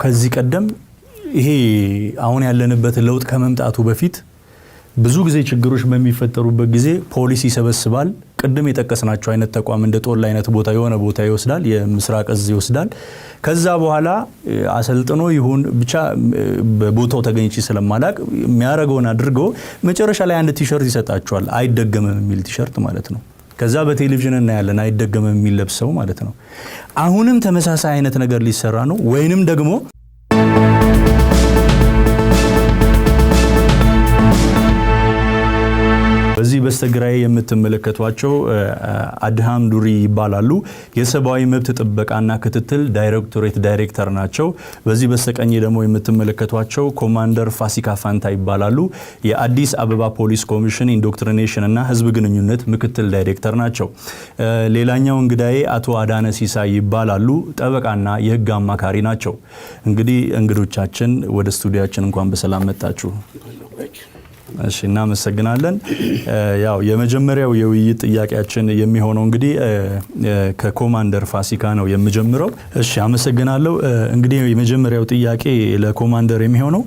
ከዚህ ቀደም ይሄ አሁን ያለንበት ለውጥ ከመምጣቱ በፊት ብዙ ጊዜ ችግሮች በሚፈጠሩበት ጊዜ ፖሊስ ይሰበስባል። ቅድም የጠቀስናቸው አይነት ተቋም እንደ ጦል አይነት ቦታ የሆነ ቦታ ይወስዳል፣ የምስራቅ እዝ ይወስዳል። ከዛ በኋላ አሰልጥኖ ይሁን ብቻ በቦታው ተገኝቼ ስለማላቅ የሚያረጋውን አድርገው መጨረሻ ላይ አንድ ቲሸርት ይሰጣቸዋል፣ አይደገምም የሚል ቲሸርት ማለት ነው። ከዛ በቴሌቪዥን እናያለን አይደገምም የሚል ለብሰው ማለት ነው። አሁንም ተመሳሳይ አይነት ነገር ሊሰራ ነው ወይንም ደግሞ በዚህ በስተግራይ የምትመለከቷቸው አድሃም ዱሪ ይባላሉ። የሰብአዊ መብት ጥበቃና ክትትል ዳይሬክቶሬት ዳይሬክተር ናቸው። በዚህ በስተቀኝ ደግሞ የምትመለከቷቸው ኮማንደር ፋሲካ ፋንታ ይባላሉ። የአዲስ አበባ ፖሊስ ኮሚሽን ኢንዶክትሪኔሽን እና ህዝብ ግንኙነት ምክትል ዳይሬክተር ናቸው። ሌላኛው እንግዳዬ አቶ አዳነ ሲሳይ ይባላሉ። ጠበቃና የህግ አማካሪ ናቸው። እንግዲህ እንግዶቻችን ወደ ስቱዲያችን እንኳን በሰላም መጣችሁ። እሺ እናመሰግናለን። ያው የመጀመሪያው የውይይት ጥያቄያችን የሚሆነው እንግዲህ ከኮማንደር ፋሲካ ነው የምጀምረው። እሺ አመሰግናለሁ። እንግዲህ የመጀመሪያው ጥያቄ ለኮማንደር የሚሆነው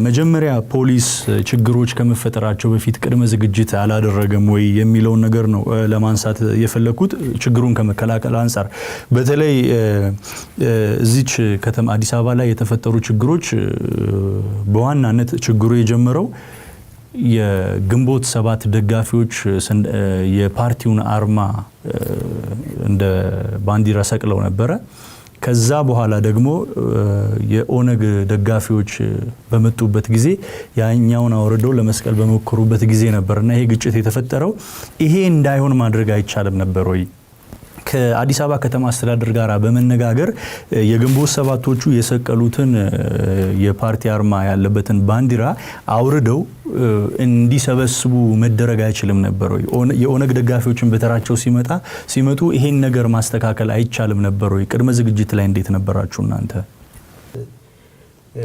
መጀመሪያ ፖሊስ ችግሮች ከመፈጠራቸው በፊት ቅድመ ዝግጅት አላደረገም ወይ የሚለውን ነገር ነው ለማንሳት የፈለኩት። ችግሩን ከመከላከል አንፃር በተለይ እዚች ከተማ አዲስ አበባ ላይ የተፈጠሩ ችግሮች በዋናነት ችግሩ የጀመረው የግንቦት 7 ደጋፊዎች የፓርቲውን አርማ እንደ ባንዲራ ሰቅለው ነበር። ከዛ በኋላ ደግሞ የኦነግ ደጋፊዎች በመጡበት ጊዜ ያኛውን አውርደው ለመስቀል በመከሩበት ጊዜ ነበርና ይሄ ግጭት የተፈጠረው። ይሄ እንዳይሆን ማድረግ አይቻልም ነበር ወይ? ከአዲስ አበባ ከተማ አስተዳደር ጋር በመነጋገር የግንቦት 7ቶቹ የሰቀሉትን የፓርቲ አርማ ያለበትን ባንዲራ አውርደው እንዲሰበስቡ መደረግ አይችልም ነበር ወይ? የኦነግ ደጋፊዎችን በተራቸው ሲመጡ ይሄን ነገር ማስተካከል አይቻልም ነበር ወይ? ቅድመ ዝግጅት ላይ እንዴት ነበራችሁ እናንተ?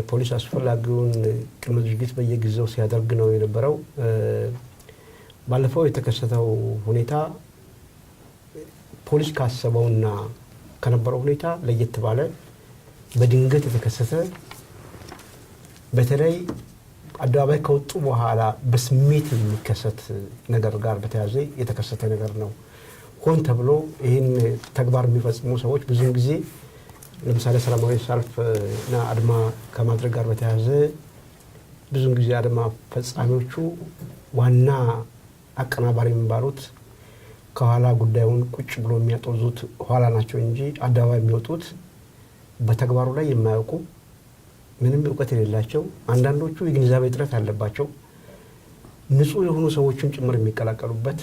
ፖሊስ አስፈላጊውን ቅድመ ዝግጅት በየጊዜው ሲያደርግ ነው የነበረው። ባለፈው የተከሰተው ሁኔታ ፖሊስ ካሰበውና ከነበረው ሁኔታ ለየት ባለ በድንገት የተከሰተ በተለይ አደባባይ ከወጡ በኋላ በስሜት የሚከሰት ነገር ጋር በተያያዘ የተከሰተ ነገር ነው። ሆን ተብሎ ይህን ተግባር የሚፈጽሙ ሰዎች ብዙውን ጊዜ ለምሳሌ ሰላማዊ ሰልፍና አድማ ከማድረግ ጋር በተያያዘ ብዙውን ጊዜ አድማ ፈጻሚዎቹ ዋና አቀናባሪ የሚባሉት ከኋላ ጉዳዩን ቁጭ ብሎ የሚያጦዙት ኋላ ናቸው እንጂ አደባባይ የሚወጡት በተግባሩ ላይ የማያውቁ ምንም ዕውቀት የሌላቸው አንዳንዶቹ የግንዛቤ እጥረት አለባቸው ንጹህ የሆኑ ሰዎችን ጭምር የሚቀላቀሉበት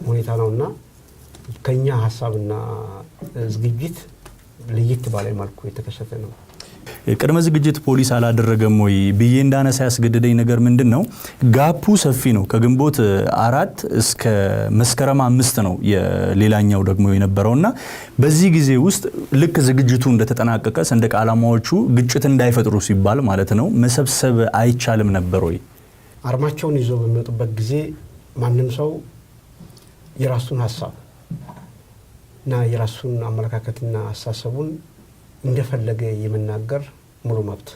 ሁኔታ ነውና ከኛ ሐሳብና ዝግጅት ለየት ባለ መልኩ የተከሰተ ነው። ቅድመ ዝግጅት ፖሊስ አላደረገም ወይ ብዬ እንዳነሳ ያስገደደኝ ነገር ምንድነው? ጋፑ ሰፊ ነው። ከግንቦት 4 እስከ መስከረም 5 ነው የሌላኛው ደግሞ የነበረውና በዚህ ጊዜ ውስጥ ልክ ዝግጅቱ እንደተጠናቀቀ ሰንደቅ ዓላማዎቹ ግጭት እንዳይፈጥሩ ሲባል ማለት ነው መሰብሰብ አይቻልም ነበር ወይ? አርማቸውን ይዞ በሚወጡበት ጊዜ ማንም ሰው የራሱን ሐሳብ እና የራሱን አመለካከትና አሳሰቡን እንደፈለገ የመናገር ሙሉ መብት፣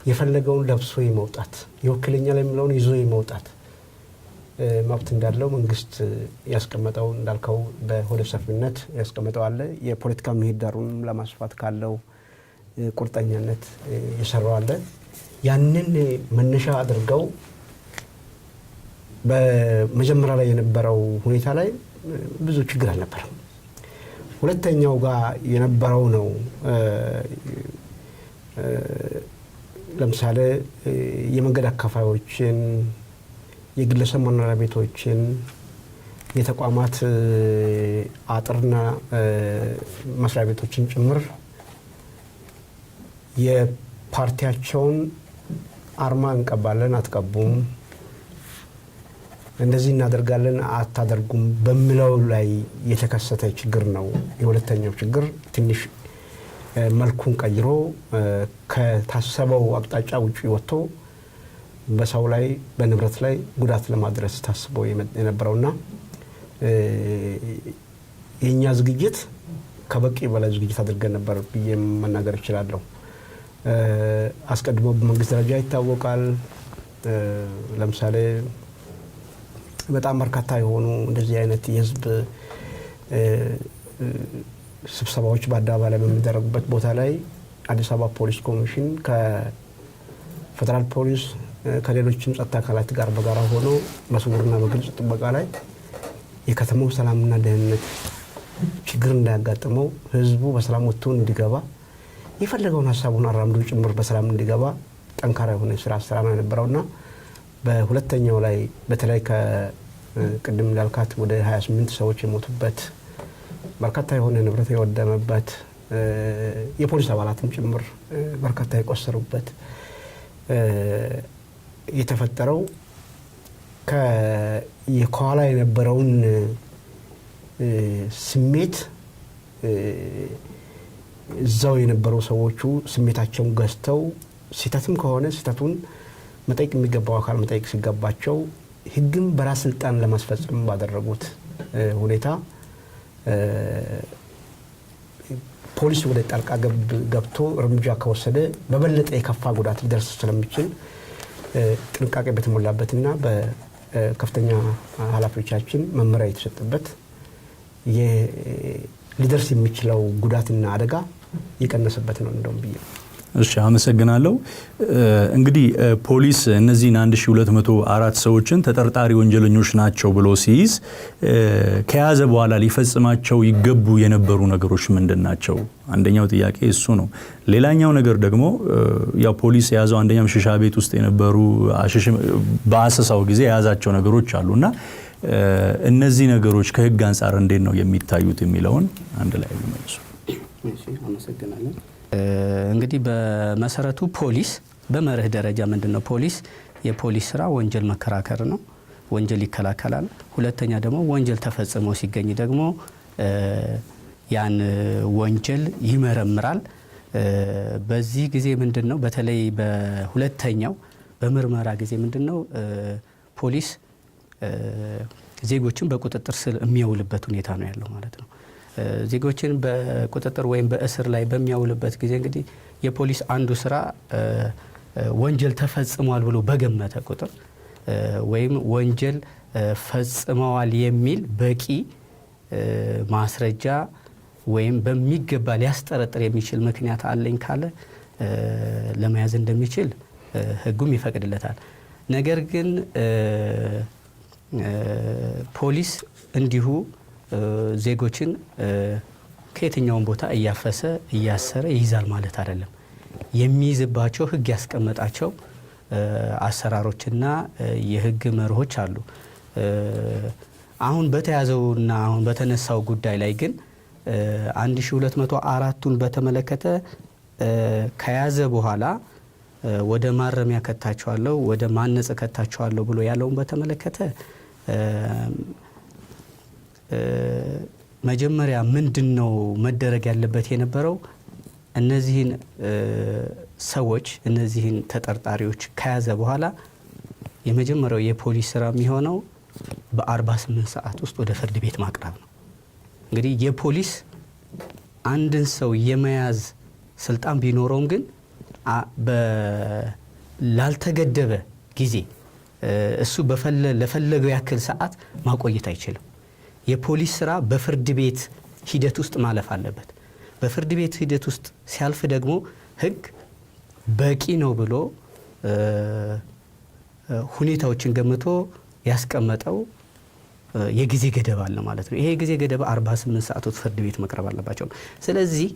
የፈለገውን ለብሶ የመውጣት ይወክለኛል የሚለውን ይዞ የመውጣት መብት እንዳለው መንግስት ያስቀመጠው እንዳልከው በሆደ ሰፊነት ያስቀመጠው አለ። የፖለቲካ ምህዳሩን ለማስፋት ካለው ቁርጠኛነት የሰራው አለ። ያንን መነሻ አድርገው በመጀመሪያ ላይ የነበረው ሁኔታ ላይ ብዙ ችግር አልነበረም። ሁለተኛው ጋር የነበረው ነው ለምሳሌ የመንገድ አካፋዮችን፣ የግለሰብ መኖሪያ ቤቶችን፣ የተቋማት አጥርና መስሪያ ቤቶችን ጭምር የፓርቲያቸውን አርማ እንቀባለን አትቀቡም፣ እንደዚህ እናደርጋለን አታደርጉም በሚለው ላይ የተከሰተ ችግር ነው። የሁለተኛው ችግር ትንሽ መልኩን ቀይሮ ከታሰበው አቅጣጫ ውጪ ወጥቶ በሰው ላይ በንብረት ላይ ጉዳት ለማድረስ ታስቦ የነበረውና የኛ ዝግጅት ከበቂ በላይ ዝግጅት አድርገን ነበር ብዬ መናገር እችላለሁ። አስቀድሞ በመንግስት ደረጃ ይታወቃል። ለምሳሌ በጣም በርካታ የሆኑ እንደዚህ አይነት የህዝብ ስብሰባዎች በአደባባይ ላይ በሚደረጉበት ቦታ ላይ አዲስ አበባ ፖሊስ ኮሚሽን ከፌደራል ፖሊስ ከሌሎችም ጸጥታ አካላት ጋር በጋራ ሆኖ በስውርና በግልጽ ጥበቃ ላይ የከተማው ሰላምና ደህንነት ችግር እንዳያጋጥመው ህዝቡ በሰላም ወጥቶ እንዲገባ የፈለገውን ሀሳቡን አራምዶ ጭምር በሰላም እንዲገባ ጠንካራ የሆነ ስራ ነው የነበረውና በሁለተኛው ላይ በተለይ ከቅድም ላልካት ወደ 28 ሰዎች የሞቱበት በርካታ የሆነ ንብረት የወደመበት የፖሊስ አባላትም ጭምር በርካታ የቆሰሩበት የተፈጠረው ከኋላ የነበረውን ስሜት እዛው የነበረው ሰዎቹ ስሜታቸውን ገዝተው ስህተትም ከሆነ ስህተቱን መጠየቅ የሚገባው አካል መጠየቅ ሲገባቸው ህግም በራስ ስልጣን ለማስፈጸም ባደረጉት ሁኔታ ፖሊስ ወደ ጣልቃ ገብቶ እርምጃ ከወሰደ በበለጠ የከፋ ጉዳት ሊደርስ ስለሚችል ጥንቃቄ በተሞላበትና በከፍተኛ ኃላፊዎቻችን መመሪያ የተሰጠበት ሊደርስ የሚችለው ጉዳትና አደጋ የቀነሰበት ነው እንደውም ብዬ። እሺ አመሰግናለሁ። እንግዲህ ፖሊስ እነዚህን 1204 ሰዎችን ተጠርጣሪ ወንጀለኞች ናቸው ብሎ ሲይዝ ከያዘ በኋላ ሊፈጽማቸው ይገቡ የነበሩ ነገሮች ምንድናቸው? አንደኛው ጥያቄ እሱ ነው። ሌላኛው ነገር ደግሞ ያው ፖሊስ የያዘው አንደኛው ሽሻ ቤት ውስጥ የነበሩ በአሰሳው ጊዜ የያዛቸው ነገሮች አሉና እነዚህ ነገሮች ከህግ አንፃር እንዴት ነው የሚታዩት የሚለውን አንድ ላይ ይመልሱ። እሺ አመሰግናለሁ። እንግዲህ በመሰረቱ ፖሊስ በመርህ ደረጃ ምንድነው የፖሊስ ስራ ወንጀል መከራከር ነው። ወንጀል ይከላከላል። ሁለተኛ ደግሞ ወንጀል ተፈጽሞ ሲገኝ ደግሞ ያን ወንጀል ይመረምራል። በዚህ ጊዜ ምንድነው በተለይ በሁለተኛው በምርመራ ጊዜ ምንድነው ፖሊስ ዜጎችን በቁጥጥር ስር የሚያውልበት ሁኔታ ነው ያለው ማለት ነው። ዜጎችን በቁጥጥር ወይም በእስር ላይ በሚያውልበት ጊዜ እንግዲህ የፖሊስ አንዱ ስራ ወንጀል ተፈጽሟል ብሎ በገመተ ቁጥር ወይም ወንጀል ፈጽመዋል የሚል በቂ ማስረጃ ወይም በሚገባ ሊያስጠረጥር የሚችል ምክንያት አለኝ ካለ ለመያዝ እንደሚችል ህጉም ይፈቅድለታል። ነገር ግን ፖሊስ እንዲሁ ዜጎችን ከየትኛውም ቦታ እያፈሰ እያሰረ ይይዛል ማለት አይደለም። የሚይዝባቸው ህግ ያስቀመጣቸው አሰራሮችና የህግ መርሆች አሉ። አሁን በተያዘውና አሁን በተነሳው ጉዳይ ላይ ግን 1204ቱን በተመለከተ ከያዘ በኋላ ወደ ማረሚያ ከታቸዋለሁ ወደ ማነጽ ከታቸዋለሁ ብሎ ያለውን በተመለከተ መጀመሪያ ምንድነው መደረግ ያለበት የነበረው? እነዚህን ሰዎች እነዚህን ተጠርጣሪዎች ከያዘ በኋላ የመጀመሪያው የፖሊስ ስራ የሚሆነው በ48 ሰዓት ውስጥ ወደ ፍርድ ቤት ማቅረብ ነው። እንግዲህ የፖሊስ አንድን ሰው የመያዝ ስልጣን ቢኖረውም ግን ላልተገደበ ጊዜ እሱ ለፈለገው ያክል ሰዓት ማቆየት አይችልም። የፖሊስ ስራ በፍርድ ቤት ሂደት ውስጥ ማለፍ አለበት። በፍርድ ቤት ሂደት ውስጥ ሲያልፍ ደግሞ ህግ በቂ ነው ብሎ ሁኔታዎችን ገምቶ ያስቀመጠው የጊዜ ገደብ አለ ማለት ነው። ይሄ የጊዜ ገደብ 48 ሰዓት ውስጥ ፍርድ ቤት መቅረብ አለባቸው። ስለዚህ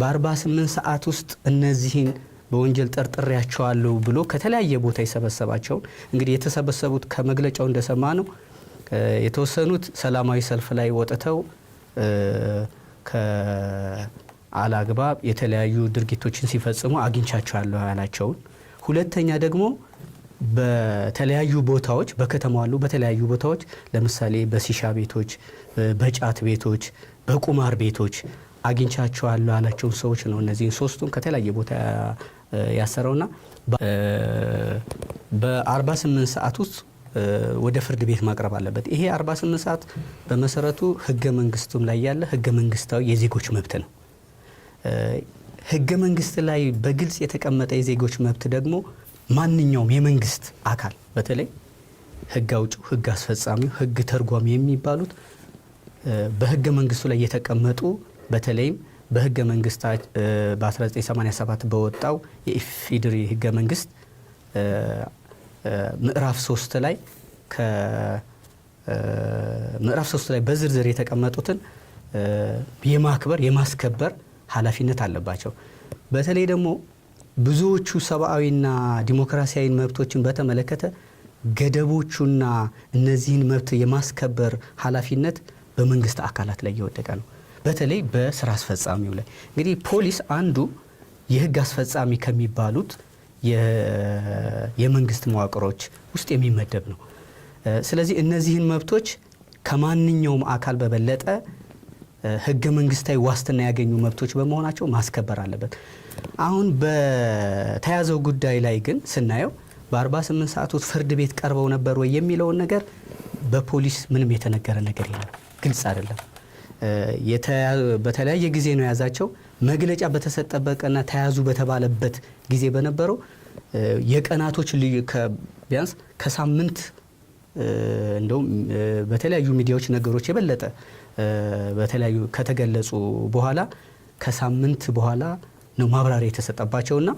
በ48 ሰዓት ውስጥ እነዚህን በወንጀል ጠርጥሬያቸዋለሁ ብሎ ከተለያየ ቦታ የሰበሰባቸውን እንግዲህ የተሰበሰቡት ከመግለጫው እንደሰማ ነው የተወሰኑት ሰላማዊ ሰልፍ ላይ ወጥተው ከአላግባብ የተለያዩ ድርጊቶችን ሲፈጽሙ አግኝቻቸዋለሁ ያላቸውን፣ ሁለተኛ ደግሞ በተለያዩ ቦታዎች በከተማው ያሉ በተለያዩ ቦታዎች ለምሳሌ በሲሻ ቤቶች፣ በጫት ቤቶች፣ በቁማር ቤቶች አግኝቻቸዋለሁ ያላቸውን ሰዎች ነው። እነዚህን ሶስቱን ከተለያየ ቦታ ያሰረውና በ48 ሰዓት ውስጥ ወደ ፍርድ ቤት ማቅረብ አለበት። ይሄ 48 ሰዓት በመሰረቱ ህገ መንግስቱም ላይ ያለ ህገ መንግስታዊ የዜጎች መብት ነው። ህገ መንግስት ላይ በግልጽ የተቀመጠ የዜጎች መብት ደግሞ ማንኛውም የመንግስት አካል በተለይ ህግ አውጪው፣ ህግ አስፈጻሚው፣ ህግ ተርጓሚ የሚባሉት በህገ መንግስቱ ላይ የተቀመጡ በተለይም በህገ መንግስት በ1987 በወጣው የኢፌዴሪ ህገ መንግስት ምዕራፍ 3 ላይ ምዕራፍ 3 ላይ በዝርዝር የተቀመጡትን የማክበር የማስከበር ኃላፊነት አለባቸው። በተለይ ደግሞ ብዙዎቹ ሰብአዊና ዲሞክራሲያዊ መብቶችን በተመለከተ ገደቦቹና እነዚህን መብት የማስከበር ኃላፊነት በመንግስት አካላት ላይ እየወደቀ ነው። በተለይ በስራ አስፈጻሚው ላይ እንግዲህ ፖሊስ አንዱ የህግ አስፈጻሚ ከሚባሉት የመንግስት መዋቅሮች ውስጥ የሚመደብ ነው። ስለዚህ እነዚህን መብቶች ከማንኛውም አካል በበለጠ ህገ መንግስታዊ ዋስትና ያገኙ መብቶች በመሆናቸው ማስከበር አለበት። አሁን በተያዘው ጉዳይ ላይ ግን ስናየው በ48 ሰዓት ውስጥ ፍርድ ቤት ቀርበው ነበር ወይ የሚለውን ነገር በፖሊስ ምንም የተነገረ ነገር የለም። ግልጽ አይደለም። በተለያየ ጊዜ ነው የያዛቸው። መግለጫ በተሰጠበትና ተያዙ በተባለበት ጊዜ በነበረው የቀናቶች ቢያንስ ከሳምንት እንደውም በተለያዩ ሚዲያዎች ነገሮች የበለጠ በተለያዩ ከተገለጹ በኋላ ከሳምንት በኋላ ነው ማብራሪያ የተሰጠባቸውና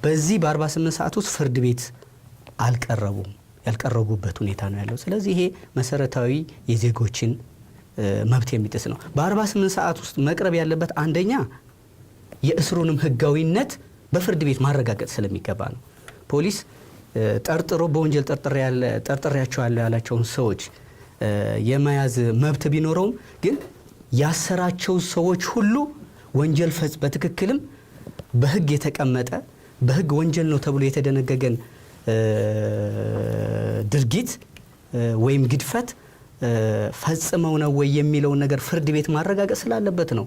በዚህ በ48 ሰዓት ውስጥ ፍርድ ቤት ያልቀረቡበት ሁኔታ ነው ያለው። ስለዚህ ይሄ መሰረታዊ የዜጎችን መብት የሚጥስ ነው። በ48 ሰዓት ውስጥ መቅረብ ያለበት አንደኛ የእስሩንም ህጋዊነት በፍርድ ቤት ማረጋገጥ ስለሚገባ ነው። ፖሊስ ጠርጥሮ በወንጀል ጠርጥሬያቸዋለሁ ያላቸውን ሰዎች የመያዝ መብት ቢኖረውም ግን ያሰራቸው ሰዎች ሁሉ ወንጀል በትክክልም በህግ የተቀመጠ በህግ ወንጀል ነው ተብሎ የተደነገገን ድርጊት ወይም ግድፈት ፈጽመው ነው ወይ የሚለውን ነገር ፍርድ ቤት ማረጋገጥ ስላለበት ነው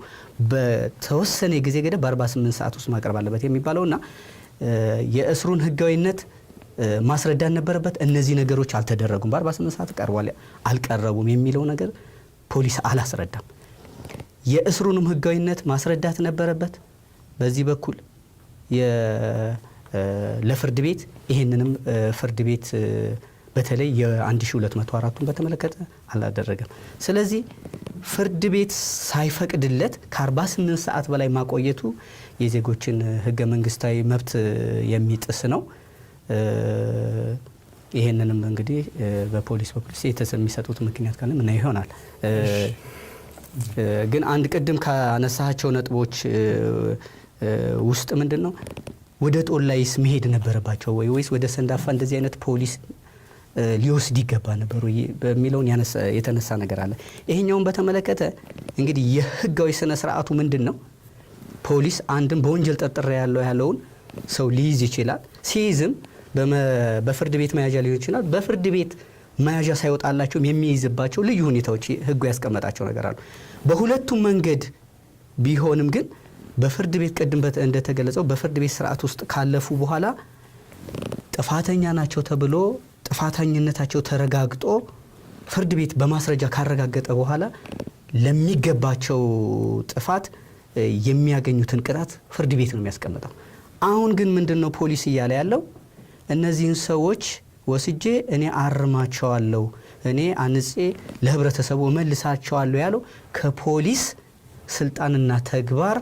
በተወሰነ ጊዜ ገደብ በ48 ሰዓት ውስጥ ማቅረብ አለበት የሚባለውና የእስሩን ህጋዊነት ማስረዳት ነበረበት። እነዚህ ነገሮች አልተደረጉም። በ48 ሰዓት ቀርቧል አልቀረቡም የሚለው ነገር ፖሊስ አላስረዳም። የእስሩንም ህጋዊነት ማስረዳት ነበረበት በዚህ በኩል ለፍርድ ቤት። ይሄንንም ፍርድ ቤት በተለይ የ1204ቱን በተመለከተ አላደረገም። ስለዚህ ፍርድ ቤት ሳይፈቅድለት ከ48 ሰዓት በላይ ማቆየቱ የዜጎችን ህገ መንግስታዊ መብት የሚጥስ ነው። ይሄንንም እንግዲህ በፖሊስ በኩል የሚሰጡት ምክንያት ካለ ምን ይሆናል። ግን አንድ ቅድም ካነሳቸው ነጥቦች ውስጥ ምንድነው ወደ ጦር ላይስ መሄድ ነበረባቸው ወይስ ወደ ሰንዳፋ እንደዚህ አይነት ፖሊስ ሊወስድ ይገባ ነበር ወይ በሚለውን የተነሳ ነገር አለ። ይሄኛውን በተመለከተ እንግዲህ የህጋዊ ስነ ስርዓቱ ምንድነው? ፖሊስ አንድም በወንጀል ጠርጥሬ ያለውን ሰው ሊይዝ ይችላል። ሲይዝም በፍርድ ቤት መያዣ ሊሆን ይችላል። በፍርድ ቤት መያዣ ሳይወጣላቸውም የሚይዝባቸው ልዩ ሁኔታዎች ህጉ ያስቀመጣቸው ነገር አሉ። በሁለቱም መንገድ ቢሆንም ግን በፍርድ ቤት ቅድም እንደተገለጸው በፍርድ ቤት ስርዓት ውስጥ ካለፉ በኋላ ጥፋተኛ ናቸው ተብሎ ጥፋተኝነታቸው ተረጋግጦ ፍርድ ቤት በማስረጃ ካረጋገጠ በኋላ ለሚገባቸው ጥፋት የሚያገኙትን ቅጣት ፍርድ ቤት ነው የሚያስቀምጠው። አሁን ግን ምንድነው ፖሊስ እያለ ያለው እነዚህን ሰዎች ወስጄ እኔ አርማቸዋለሁ፣ እኔ አንጼ ለህብረተሰቡ መልሳቸዋለሁ ያለው ከፖሊስ ስልጣንና ተግባር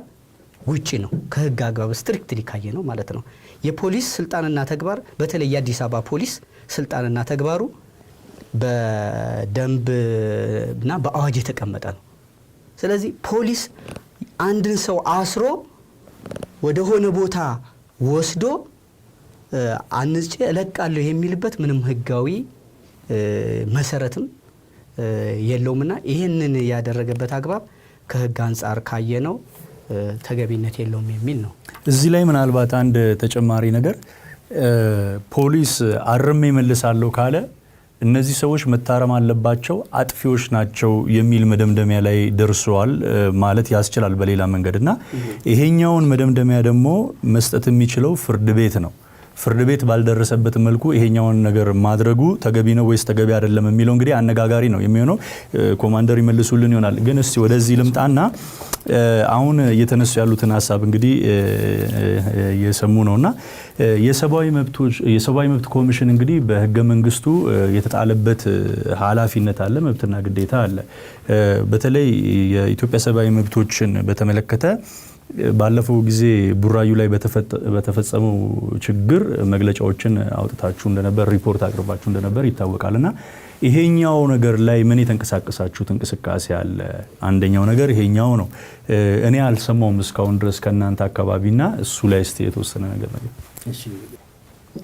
ውጪ ነው። ከህግ አግባብ ስትሪክትሊ ካየ ነው ማለት ነው። የፖሊስ ስልጣንና ተግባር በተለይ የአዲስ አበባ ፖሊስ ስልጣንና ተግባሩ በደንብና በአዋጅ የተቀመጠ ነው። ስለዚህ ፖሊስ አንድን ሰው አስሮ ወደ ሆነ ቦታ ወስዶ አንጬ እለቃለሁ የሚልበት ምንም ህጋዊ መሰረትም የለውምና ይሄንን ያደረገበት አግባብ ከህግ አንጻር ካየነው ተገቢነት የለውም የሚል ነው። እዚህ ላይ ምናልባት አንድ ተጨማሪ ነገር ፖሊስ አርሜ መልሳለሁ ካለ እነዚህ ሰዎች መታረም አለባቸው፣ አጥፊዎች ናቸው የሚል መደምደሚያ ላይ ደርሰዋል ማለት ያስችላል በሌላ መንገድና ይሄኛውን መደምደሚያ ደግሞ መስጠት የሚችለው ፍርድ ቤት ነው። ፍርድ ቤት ባልደረሰበት መልኩ ይሄኛውን ነገር ማድረጉ ተገቢ ነው ወይስ ተገቢ አይደለም የሚለው እንግዲህ አነጋጋሪ ነው የሚሆነው። ኮማንደር ይመልሱልን ይሆናል። ግን እስቲ ወደዚህ ልምጣና አሁን እየተነሱ ያሉትን ሀሳብ እንግዲህ የሰሙ ነውና የሰብአዊ መብት ኮሚሽን እንግዲህ በህገ መንግስቱ የተጣለበት ኃላፊነት አለ፣ መብትና ግዴታ አለ። በተለይ የኢትዮጵያ ሰብአዊ መብቶችን በተመለከተ ባለፈው ጊዜ ቡራዩ ላይ በተፈጸመው ችግር መግለጫዎችን አውጥታችሁ እንደነበር፣ ሪፖርት አቅርባችሁ እንደነበር ይታወቃልና ይሄኛው ነገር ላይ ምን የተንቀሳቀሳችሁት እንቅስቃሴ አለ? አንደኛው ነገር ይሄኛው ነው። እኔ አልሰማውም እስካሁን ድረስ ከእናንተ አካባቢና እሱ ላይ እስቲ የተወሰነ ነገር ነገር። እሺ፣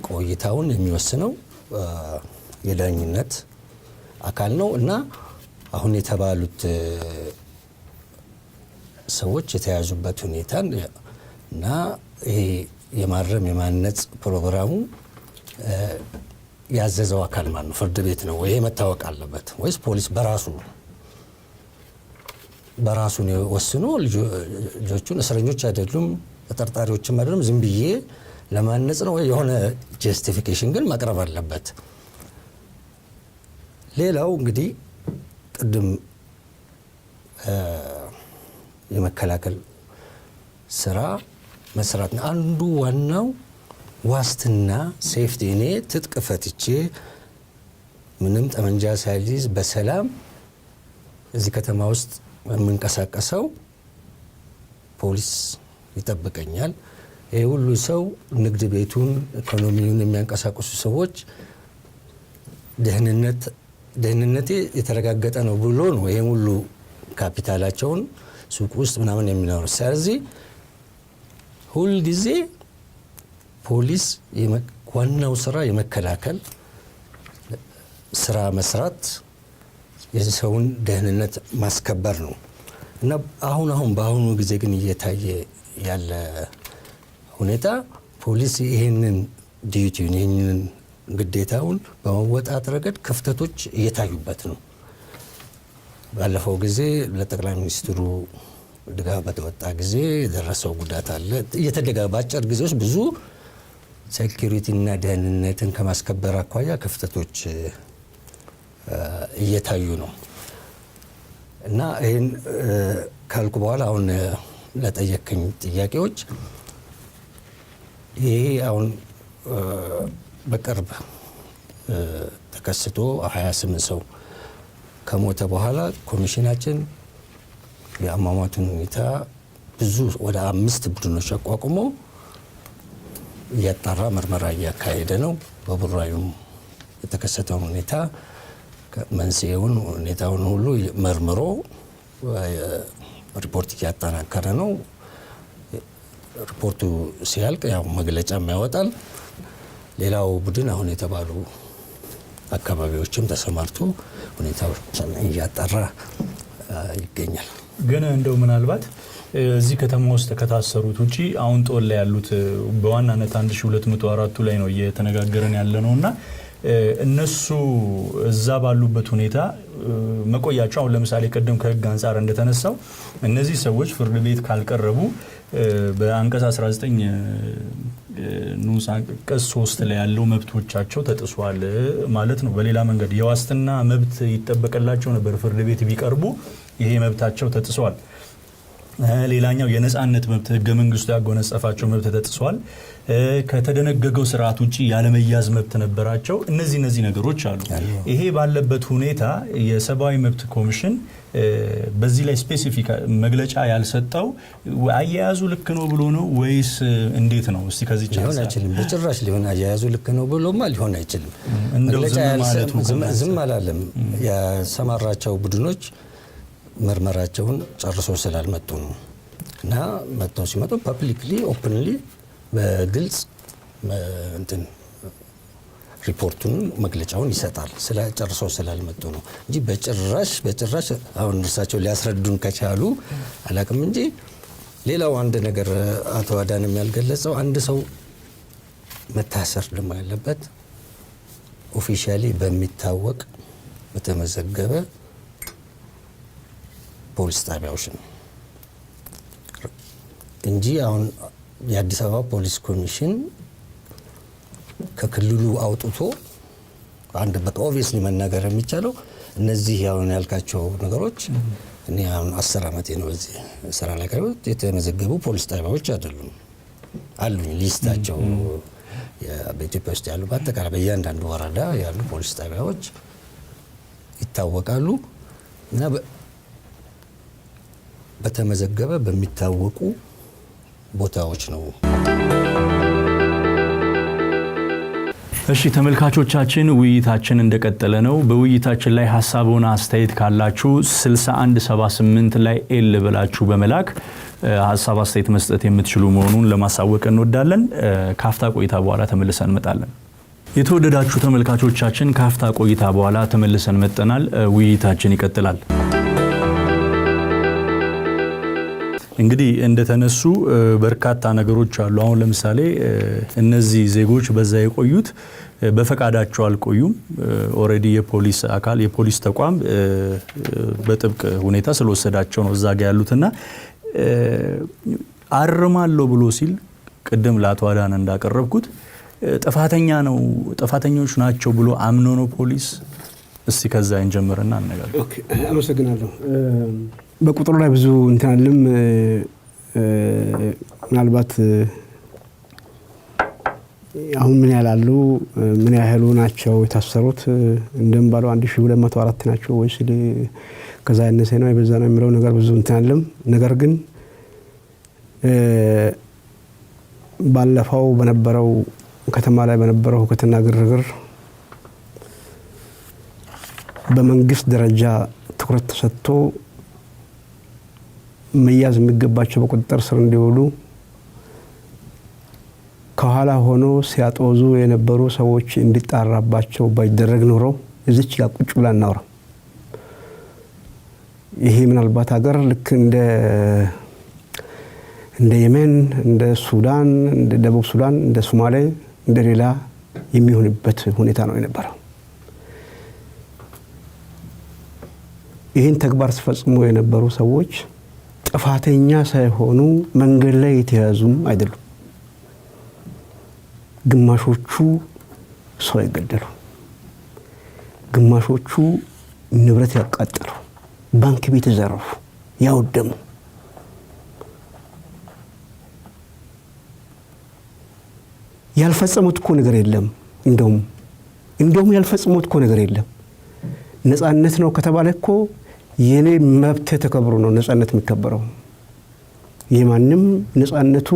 ቆይታውን የሚወስነው የዳኝነት አካል ነው እና አሁን የተባሉት ሰዎች የተያዙበት ሁኔታ እና ይሄ የማረም የማነጽ ፕሮግራሙ ያዘዘው አካል ማን ነው? ፍርድ ቤት ነው። ይሄ መታወቅ አለበት። ወይስ ፖሊስ በራሱ ነው ወስኖ ልጆቹን እስረኞች አይደሉም ተጠርጣሪዎችም አይደሉም ዝም ብዬ ለማነጽ ነው? የሆነ ጀስቲፊኬሽን ግን ማቅረብ አለበት። ሌላው እንግዲህ ቅድም የመከላከል ስራ መስራት ነው። አንዱ ዋናው ዋስትና ሴፍቲ። እኔ ትጥቅ ፈትቼ ምንም ጠመንጃ ሳይዝ በሰላም እዚህ ከተማ ውስጥ የምንቀሳቀሰው ፖሊስ ይጠብቀኛል። ይህ ሁሉ ሰው ንግድ ቤቱን ኢኮኖሚውን የሚያንቀሳቅሱ ሰዎች ደህንነቴ የተረጋገጠ ነው ብሎ ነው ይህም ሁሉ ካፒታላቸውን ሱቅ ውስጥ ምናምን የሚኖሩ። ስለዚህ ሁልጊዜ ፖሊስ ዋናው ስራ የመከላከል ስራ መስራት፣ የሰውን ደህንነት ማስከበር ነው እና በአሁኑ ጊዜ ግን እየታየ ያለ ሁኔታ ፖሊስ ይህንን ዲዩቲውን ይህንን ግዴታውን በመወጣት ረገድ ክፍተቶች እየታዩበት ነው። ባለፈው ጊዜ ለጠቅላይ ሚኒስትሩ ድጋፍ በተወጣ ጊዜ የደረሰው ጉዳት አለ። በአጭር ጊዜ ውስጥ ብዙ ሴኩሪቲና ደህንነትን ከማስከበር አኳያ ክፍተቶች እየታዩ ነው እና ይህን ካልኩ በኋላ አሁን ለጠየቀኝ ጥያቄዎች ይሄ አሁን በቅርብ ተከስቶ 28 ሰው ከሞተ በኋላ ኮሚሽናችን የአሟሟቱን ሁኔታ ብዙ ወደ 5 ቡድኖች አቋቁሞ እያጣራ ምርመራ እያካሄደ ነው። በቡራዩም የተከሰተውን ሁኔታ መንስኤውን ሁኔታውን ሁሉ መርምሮ ሪፖርት እያጠናከረ ነው። ሪፖርቱ ሲያልቅ ያው መግለጫም ያወጣል። ሌላው ቡድን አሁን የተባሉ አካባቢዎችም ተሰማርቶ ሁኔታዎችን እያጣራ ይገኛል። ግን እንደው ምናልባት እዚህ ከተማ ውስጥ ከታሰሩት ውጪ አሁን ጦል ላይ ያሉት በዋናነት 1204 ላይ ነው እየተነጋገረን ያለ ነውና እነሱ እዛ ባሉበት ሁኔታ መቆያቸው አሁን ለምሳሌ ቀደም ከህግ አንፃር እንደተነሳው እነዚህ ሰዎች ፍርድ ቤት ካልቀረቡ በአንቀጽ 19 ንዑስ አንቀጽ 3 ላይ ያለው መብቶቻቸው ተጥሷል ማለት ነው። በሌላ መንገድ የዋስትና መብት ይጠበቅላቸው ነበር ፍርድ ቤት ቢቀርቡ፣ ይሄ መብታቸው ተጥሷል። ሌላኛው የነጻነት መብት ህገ መንግስቱ ያጎነጸፋቸው መብት ተጥሷል። ከተደነገገው ስርዓት ውጪ ያለመያዝ መብት ነበራቸው። እነዚህ ነገሮች አሉ። ይሄ ባለበት ሁኔታ የሰብአዊ መብት ኮሚሽን በዚህ ላይ ስፔሲፊክ መግለጫ ያልሰጠው አያያዙ ልክ ነው ብሎ ነው ወይስ እንዴት ነው? እስቲ ከዚህ ሊሆን አይችልም። በጭራሽ ሊሆን አያያዙ ልክ ነው ብሎማ ሊሆን አይችልም። መግለጫ ዝም አላለም። ያሰማራቸው ቡድኖች ምርመራቸውን ጨርሶ ስላልመጡ ነው እና መጥተው ሲመጡ ፐብሊክሊ ኦፕንሊ በግልጽ እንትን ሪፖርቱን መግለጫውን ይሰጣል። ጨርሶ ስላልመጡ ነው እንጂ በጭራሽ አሁን እርሳቸው ሊያስረዱን ከቻሉ አላቅም እንጂ። ሌላው አንድ ነገር አቶ አዳንም ያልገለጸው አንድ ሰው መታሰር ደግሞ ያለበት ኦፊሻሊ በሚታወቅ በተመዘገበ ፖሊስ ጣቢያዎች ነው እንጂ አሁን የአዲስ አበባ ፖሊስ ኮሚሽን ከክልሉ አውጥቶ አንድ በቃ ኦብቪየስሊ መናገር የሚቻለው እነዚህ ያውን ያልካቸው ነገሮች እኔ አሁን 10 ዓመቴ ነው እዚህ ስራ ላይ ከሩት የተመዘገቡ ፖሊስ ጣቢያዎች አይደሉም አሉኝ ሊስታቸው በኢትዮጵያ ውስጥ ያሉ በአጠቃላይ በእያንዳንዱ ወረዳ ያሉ ፖሊስ ጣቢያዎች ይታወቃሉ እና በተመዘገበ በሚታወቁ ቦታዎች ነው። እሺ ተመልካቾቻችን ውይይታችን እንደቀጠለ ነው። በውይይታችን ላይ ሐሳቡና አስተያየት ካላችሁ 6178 ላይ ኤል ብላችሁ በመላክ ሐሳብ አስተያየት መስጠት የምትችሉ መሆኑን ለማሳወቅ እንወዳለን። ካፍታ ቆይታ በኋላ ተመልሰን እንመጣለን። የተወደዳችሁ ተመልካቾቻችን ካፍታ ቆይታ በኋላ ተመልሰን መጥተናል። ውይይታችን ይቀጥላል። እንግዲህ እንደተነሱ በርካታ ነገሮች አሉ። አሁን ለምሳሌ እነዚህ ዜጎች በዛ የቆዩት በፈቃዳቸው አልቆዩም። ኦሬዲ የፖሊስ አካል የፖሊስ ተቋም በጥብቅ ሁኔታ ስለወሰዳቸው ነው እዛ ጋር ያሉትና አርማለሁ ብሎ ሲል ቅድም ለአቶ አዳነ እንዳቀረብኩት ጥፋተኞች ናቸው ብሎ አምኖ ነው ፖሊስ። እስቲ ከዛ እንጀምርና አነጋገር። ኦኬ አመሰግናለሁ። በቁጥሩ ላይ ብዙ እንትናልም ምናልባት አሁን ምን ያላሉ ምን ያህሉ ናቸው የታሰሩት እንደምባለው 1204 ናቸው ወይስ ከዛ ያነሰ ነው የበዛ ነው የሚለው ነገር ብዙ እንትናልም። ነገር ግን ባለፈው በነበረው ከተማ ላይ በነበረው ሁከትና ግርግር በመንግስት ደረጃ ትኩረት ተሰጥቶ መያዝ የሚገባቸው በቁጥጥር ስር እንዲውሉ ከኋላ ሆኖ ሲያጦዙ የነበሩ ሰዎች እንዲጣራባቸው ባይደረግ ኖሮ እዚች ጋር ቁጭ ብላ እናውራ። ይሄ ምናልባት ሀገር ልክ እንደ የመን፣ እንደ ሱዳን፣ እንደ ደቡብ ሱዳን፣ እንደ ሶማሌ፣ እንደ ሌላ የሚሆንበት ሁኔታ ነው የነበረው። ይህን ተግባር ሲፈጽሙ የነበሩ ሰዎች ጥፋተኛ ሳይሆኑ መንገድ ላይ የተያዙም አይደሉም። ግማሾቹ ሰው የገደሉ፣ ግማሾቹ ንብረት ያቃጠሉ፣ ባንክ ቤት የዘረፉ፣ ያወደሙ፣ ያልፈጸሙት እኮ ነገር የለም። እንደውም ያልፈጸሙት እኮ ነገር የለም። ነፃነት ነው ከተባለ እኮ የኔ መብት ተከብሮ ነው ነፃነት የሚከበረው። የማንም ነፃነቱ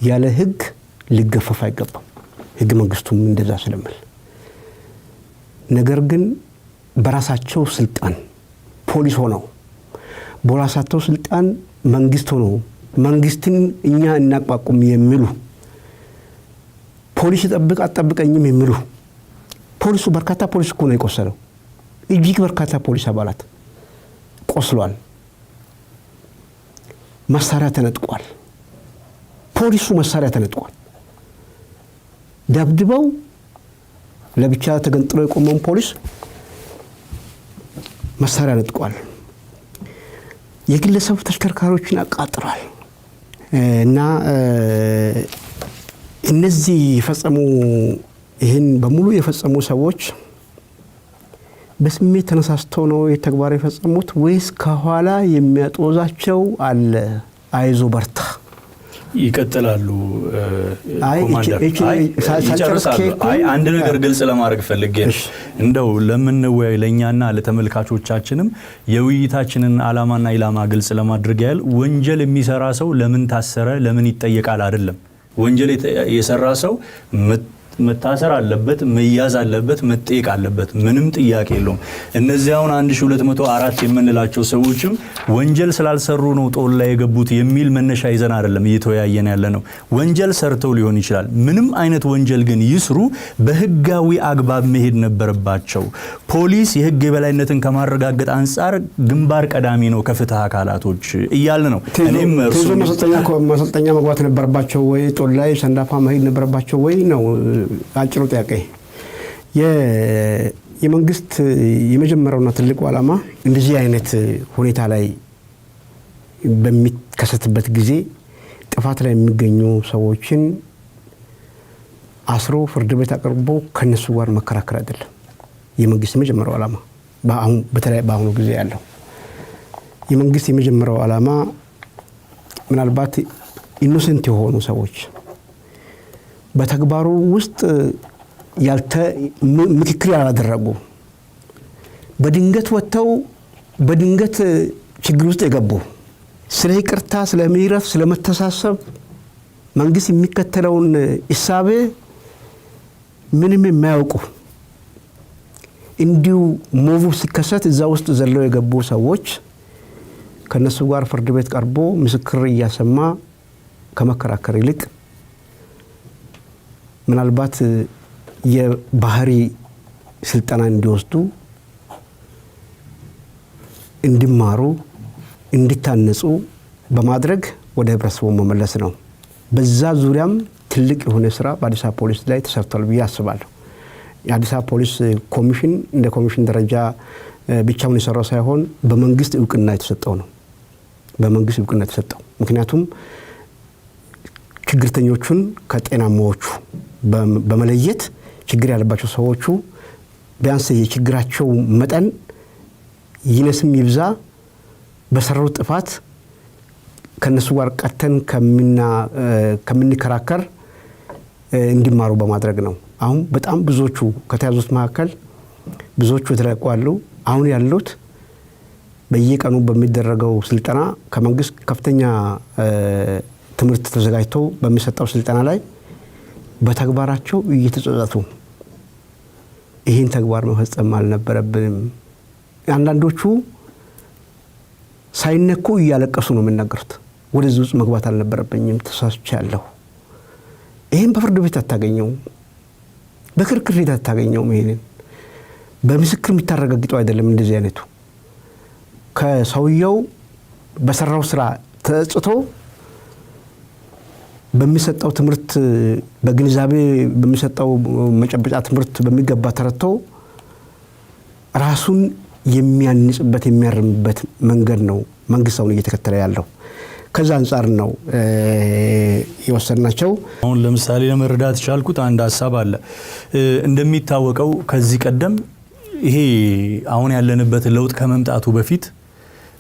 ያለ ህግ ሊገፈፍ አይገባም። ህግ መንግስቱም እንደዛ ስለሚል። ነገር ግን በራሳቸው ስልጣን ፖሊስ ሆነው በራሳቸው ስልጣን መንግስት ሆነው መንግስትን እኛ እናቋቁም የሚሉ ፖሊስ ይጠብቅ አጠብቀኝም የሚሉ ፖሊሱ በርካታ ፖሊስ እኮ ነው የቆሰለው። እጅግ በርካታ ፖሊስ አባላት ቆስሏል። መሳሪያ ተነጥቋል። ፖሊሱ መሳሪያ ተነጥቋል። ደብድበው ለብቻ ተገንጥሎ የቆመውን ፖሊስ መሳሪያ ነጥቋል። የግለሰብ ተሽከርካሪዎችን አቃጥሏል። እና እነዚህ ይህን በሙሉ የፈጸሙ ሰዎች በስሜት ተነሳስተው ነው የተግባር የፈጸሙት ወይስ ከኋላ የሚያጦዛቸው አለ? አይዞ በርታ ይቀጥላሉ። አንድ ነገር ግልጽ ለማድረግ ፈልጌ እንደው ለምንወያይ ለኛና ለተመልካቾቻችንም የውይይታችንን ዓላማና ኢላማ ግልጽ ለማድረግ ያህል ወንጀል የሚሰራ ሰው ለምን ታሰረ ለምን ይጠየቃል አይደለም። ወንጀል የሰራ ሰው መታሰር አለበት፣ መያዝ አለበት፣ መጠየቅ አለበት። ምንም ጥያቄ የለውም። እነዚህ አሁን 1204 የምንላቸው ሰዎችም ወንጀል ስላልሰሩ ነው ጦር ላይ የገቡት የሚል መነሻ ይዘን አይደለም እየተወያየን ያለ ነው። ወንጀል ሰርተው ሊሆን ይችላል። ምንም አይነት ወንጀል ግን ይስሩ በህጋዊ አግባብ መሄድ ነበረባቸው። ፖሊስ የህግ የበላይነትን ከማረጋገጥ አንጻር ግንባር ቀዳሚ ነው ከፍትህ አካላቶች እያለ ነው። እኔም መሰልጠኛ መግባት ነበረባቸው ወይ ጦር ላይ ሰንዳፋ መሄድ ነበረባቸው ወይ ነው አጭሩ ጥያቄ። የመንግስት የመጀመሪያውና ትልቁ ዓላማ እንደዚህ አይነት ሁኔታ ላይ በሚከሰትበት ጊዜ ጥፋት ላይ የሚገኙ ሰዎችን አስሮ ፍርድ ቤት አቅርቦ ከነሱ ጋር መከራከር አይደለም። የመንግስት የመጀመሪያው ዓላማ በተለይ በአሁኑ ጊዜ ያለው የመንግስት የመጀመሪያው ዓላማ ምናልባት ኢኖሰንት የሆኑ ሰዎች በተግባሩ ውስጥ ምክክር ያላደረጉ በድንገት ወጥተው በድንገት ችግር ውስጥ የገቡ ስለ ይቅርታ፣ ስለ ምህረት፣ ስለ መተሳሰብ መንግስት የሚከተለውን እሳቤ ምንም የማያውቁ እንዲሁ ሞቭ ሲከሰት እዛ ውስጥ ዘለው የገቡ ሰዎች ከነሱ ጋር ፍርድ ቤት ቀርቦ ምስክር እያሰማ ከመከራከር ይልቅ ምናልባት የባህሪ ስልጠና እንዲወስዱ እንዲማሩ እንዲታነጹ በማድረግ ወደ ህብረተሰቡ መመለስ ነው። በዛ ዙሪያም ትልቅ የሆነ ስራ በአዲስ አበባ ፖሊስ ላይ ተሰርቷል ብዬ አስባለሁ። የአዲስ አበባ ፖሊስ ኮሚሽን እንደ ኮሚሽን ደረጃ ብቻውን የሰራው ሳይሆን በመንግስት እውቅና የተሰጠው ነው። በመንግስት እውቅና የተሰጠው ምክንያቱም ችግርተኞቹን ከጤናማዎቹ በመለየት ችግር ያለባቸው ሰዎቹ ቢያንስ የችግራቸው መጠን ይነስም ይብዛ በሰሩት ጥፋት ከነሱ ጋር ቀተን ከምንከራከር እንዲማሩ በማድረግ ነው። አሁን በጣም ብዙዎቹ ከተያዙት መካከል ብዙዎቹ የተለቀቁ አሁን ያሉት በየቀኑ በሚደረገው ስልጠና ከመንግስት ከፍተኛ ትምህርት ተዘጋጅቶ በሚሰጠው ስልጠና ላይ በተግባራቸው እየተጸጸቱ ይህን ተግባር መፈጸም አልነበረብንም። አንዳንዶቹ ሳይነኩ እያለቀሱ ነው የሚናገሩት። ወደዚህ ውስጥ መግባት አልነበረብኝም፣ ተሳስቻለሁ። ይህን በፍርድ ቤት አታገኘው፣ በክርክር ቤት አታገኘው። ይሄንን በምስክር የሚታረጋግጠው አይደለም። እንደዚህ አይነቱ ከሰውየው በሰራው ስራ ተጸጽቶ በሚሰጠው ትምህርት በግንዛቤ በሚሰጠው መጨበጫ ትምህርት በሚገባ ተረድቶ ራሱን የሚያንጽበት የሚያርምበት መንገድ ነው መንግስታውን እየተከተለ ያለው። ከዛ አንፃር ነው የወሰናቸው። አሁን ለምሳሌ ለመረዳት ቻልኩት አንድ ሐሳብ አለ። እንደሚታወቀው ከዚህ ቀደም ይሄ አሁን ያለንበት ለውጥ ከመምጣቱ በፊት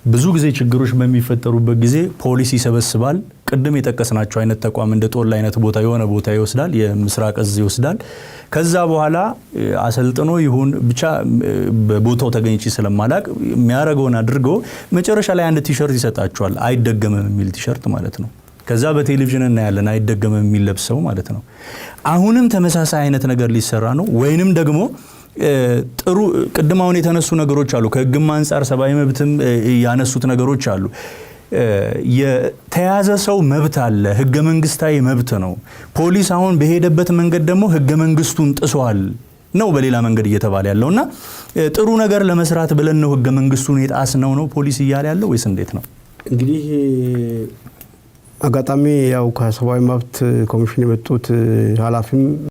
ብዙ ጊዜ ችግሮች በሚፈጠሩበት ጊዜ ፖሊስ ይሰበስባል። ቅድም የጠቀስናቸው አይነት ተቋም እንደ ጦል አይነት ቦታ የሆነ ቦታ ይወስዳል፣ የምስራቅ እዝ ይወስዳል። ከዛ በኋላ አሰልጥኖ ይሁን ብቻ በቦታው ተገኝቼ ስለማላቅ የሚያረገውን አድርገው መጨረሻ ላይ አንድ ቲሸርት ይሰጣቸዋል። አይደገምም የሚል ቲሸርት ማለት ነው። ከዛ በቴሌቪዥን እናያለን አይደገምም የሚል ለብሰው ማለት ነው። አሁንም ተመሳሳይ አይነት ነገር ሊሰራ ነው። ወይንም ደግሞ ጥሩ ቅድም አሁን የተነሱ ነገሮች አሉ። ከህግም አንፃር ሰብአዊ መብትም ያነሱት ነገሮች አሉ። የተያዘ ሰው መብት አለ፣ ህገ መንግስታዊ መብት ነው። ፖሊስ አሁን በሄደበት መንገድ ደግሞ ህገ መንግስቱን ጥሷል ነው በሌላ መንገድ እየተባለ ያለውና ጥሩ ነገር ለመስራት ብለን ነው ህገ መንግስቱን የጣስነው ነው ፖሊስ እያለ ያለው ወይስ እንዴት ነው? እንግዲህ አጋጣሚ ያው ከሰብአዊ መብት ኮሚሽን የመጡት ኃላፊም